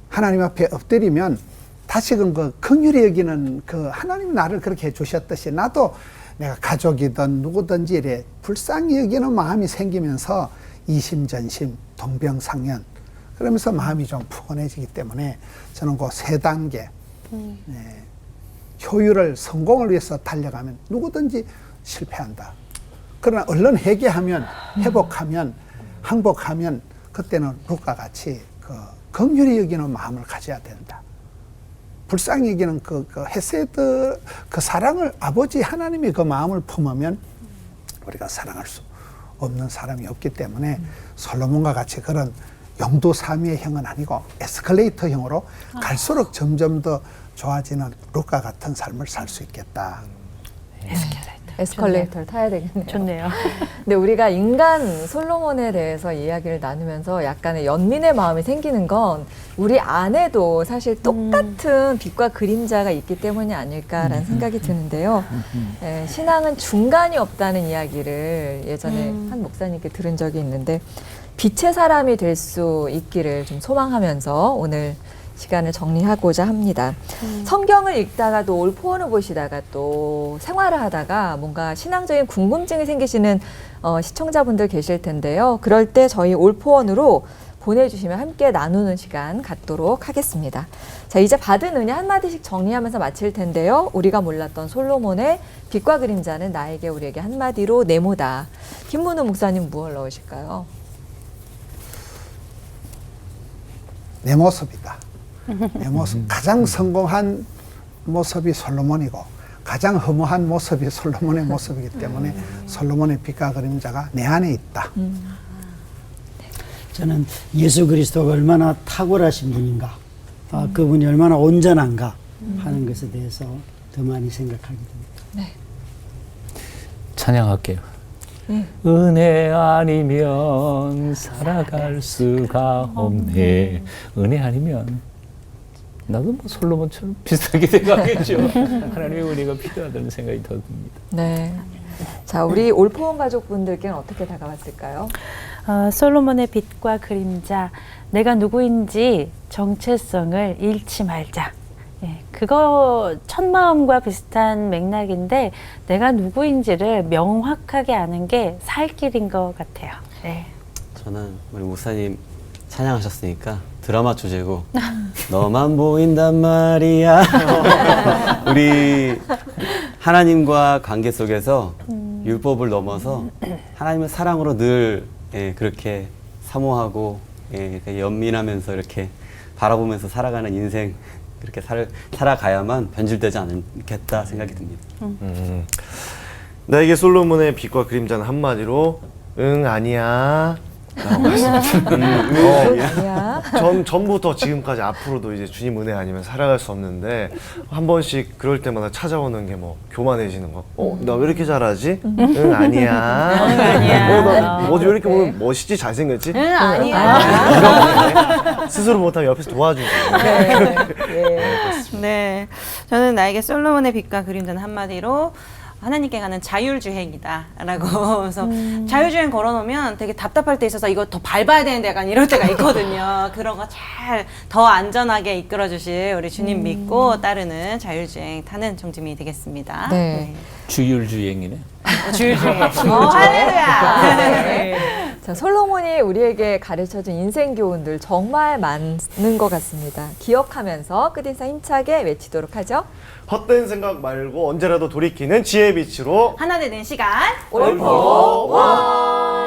하나님 앞에 엎드리면 다시금 그 긍휼히 여기는 그 하나님 나를 그렇게 해주셨듯이 나도 내가 가족이든 누구든지 이래 불쌍히 여기는 마음이 생기면서 이심전심 동병상련, 그러면서 마음이 좀 푸근해지기 때문에 저는 그 세 단계 효율을, 성공을 위해서 달려가면 누구든지 실패한다. 그러나 얼른 회개하면, 회복하면, 항복하면 그때는 룻과 같이 그 긍휼히 여기는 마음을 가져야 된다. 불쌍히 여기는 그 헤세드, 그 사랑을, 아버지 하나님이 그 마음을 품으면 우리가 사랑할 수 없는 사람이 없기 때문에 솔로몬과 같이 그런 용두사미의 형은 아니고 에스컬레이터형으로 갈수록 점점 더 좋아지는 룻과 같은 삶을 살 수 있겠다. 에스컬레이터를 타야 되겠네요. 좋네요. 근데 우리가 인간 솔로몬에 대해서 이야기를 나누면서 약간의 연민의 마음이 생기는 건 우리 안에도 사실 똑같은 빛과 그림자가 있기 때문이 아닐까라는 생각이 드는데요. 신앙은 중간이 없다는 이야기를 예전에 한 목사님께 들은 적이 있는데, 빛의 사람이 될 수 있기를 좀 소망하면서 오늘 시간을 정리하고자 합니다. 성경을 읽다가 또 올포원을 보시다가 또 생활을 하다가 뭔가 신앙적인 궁금증이 생기시는 시청자분들 계실 텐데요. 그럴 때 저희 올포원으로 보내주시면 함께 나누는 시간 갖도록 하겠습니다. 자, 이제 받은 은혜 한마디씩 정리하면서 마칠 텐데요. 우리가 몰랐던 솔로몬의 빛과 그림자는 나에게 우리에게 한마디로 네모다. 김문우 목사님 무엇을 넣으실까요? 내 모습이다. 내 모습. 가장 성공한 모습이 솔로몬이고 가장 허무한 모습이 솔로몬의 모습이기 때문에 솔로몬의 빛과 그림자가 내 안에 있다. 저는 예수 그리스도가 얼마나 탁월하신 분인가, 그분이 얼마나 온전한가 하는 것에 대해서 더 많이 생각하게 됩니다. 찬양할게요. 은혜 아니면 살아갈 수가 없네. 은혜 아니면 나도 뭐 솔로몬처럼 비슷하게 돼가겠죠. 하나님의 은혜가 필요하다는 생각이 더 듭니다. 네. 자, 우리 올포원 가족분들께는 어떻게 다가왔을까요? 솔로몬의 빛과 그림자, 내가 누구인지 정체성을 잃지 말자. 예, 그거 첫 마음과 비슷한 맥락인데, 내가 누구인지를 명확하게 아는 게 살 길인 것 같아요. 네. 저는 우리 목사님 찬양하셨으니까 드라마 주제고 너만 보인단 말이야. 우리 하나님과 관계 속에서 율법을 넘어서 하나님의 사랑으로 늘 그렇게 사모하고 이렇게 연민하면서 이렇게 바라보면서 살아가는 인생 그렇게 살아가야만 변질되지 않겠다 생각이 듭니다. 나에게 솔로몬의 빛과 그림자는 한마디로 응 아니야 라고 했습니다. 아니야. 전부터 지금까지 앞으로도 이제 주님 은혜 아니면 살아갈 수 없는데 한 번씩 그럴 때마다 찾아오는 게 뭐 교만해지는 거. 나 왜 이렇게 잘하지? 응 아니야. 나 뭐지 왜 이렇게 보면 멋있지 잘생겼지? 응, 아니야. 스스로 못하면 옆에서 도와주고. 네. 저는 나에게 솔로몬의 빛과 그림자는 한마디로 하나님께 가는 자율주행이다 라고 그래서 자율주행 걸어놓으면 되게 답답할 때 있어서 이거 더 밟아야 되는데 약간 이럴 때가 있거든요. 그런 거 잘 더 안전하게 이끌어 주실 우리 주님 믿고 따르는 자율주행 타는 정지민이 되겠습니다. 네. 주율주행이네. 자율주행. 할렐루야. 네. 자, 솔로몬이 우리에게 가르쳐준 인생 교훈들 정말 많은 것 같습니다. 기억하면서 끝인사 힘차게 외치도록 하죠. 헛된 생각 말고 언제라도 돌이키는 지혜의 빛으로 하나 되는 시간 올포 원.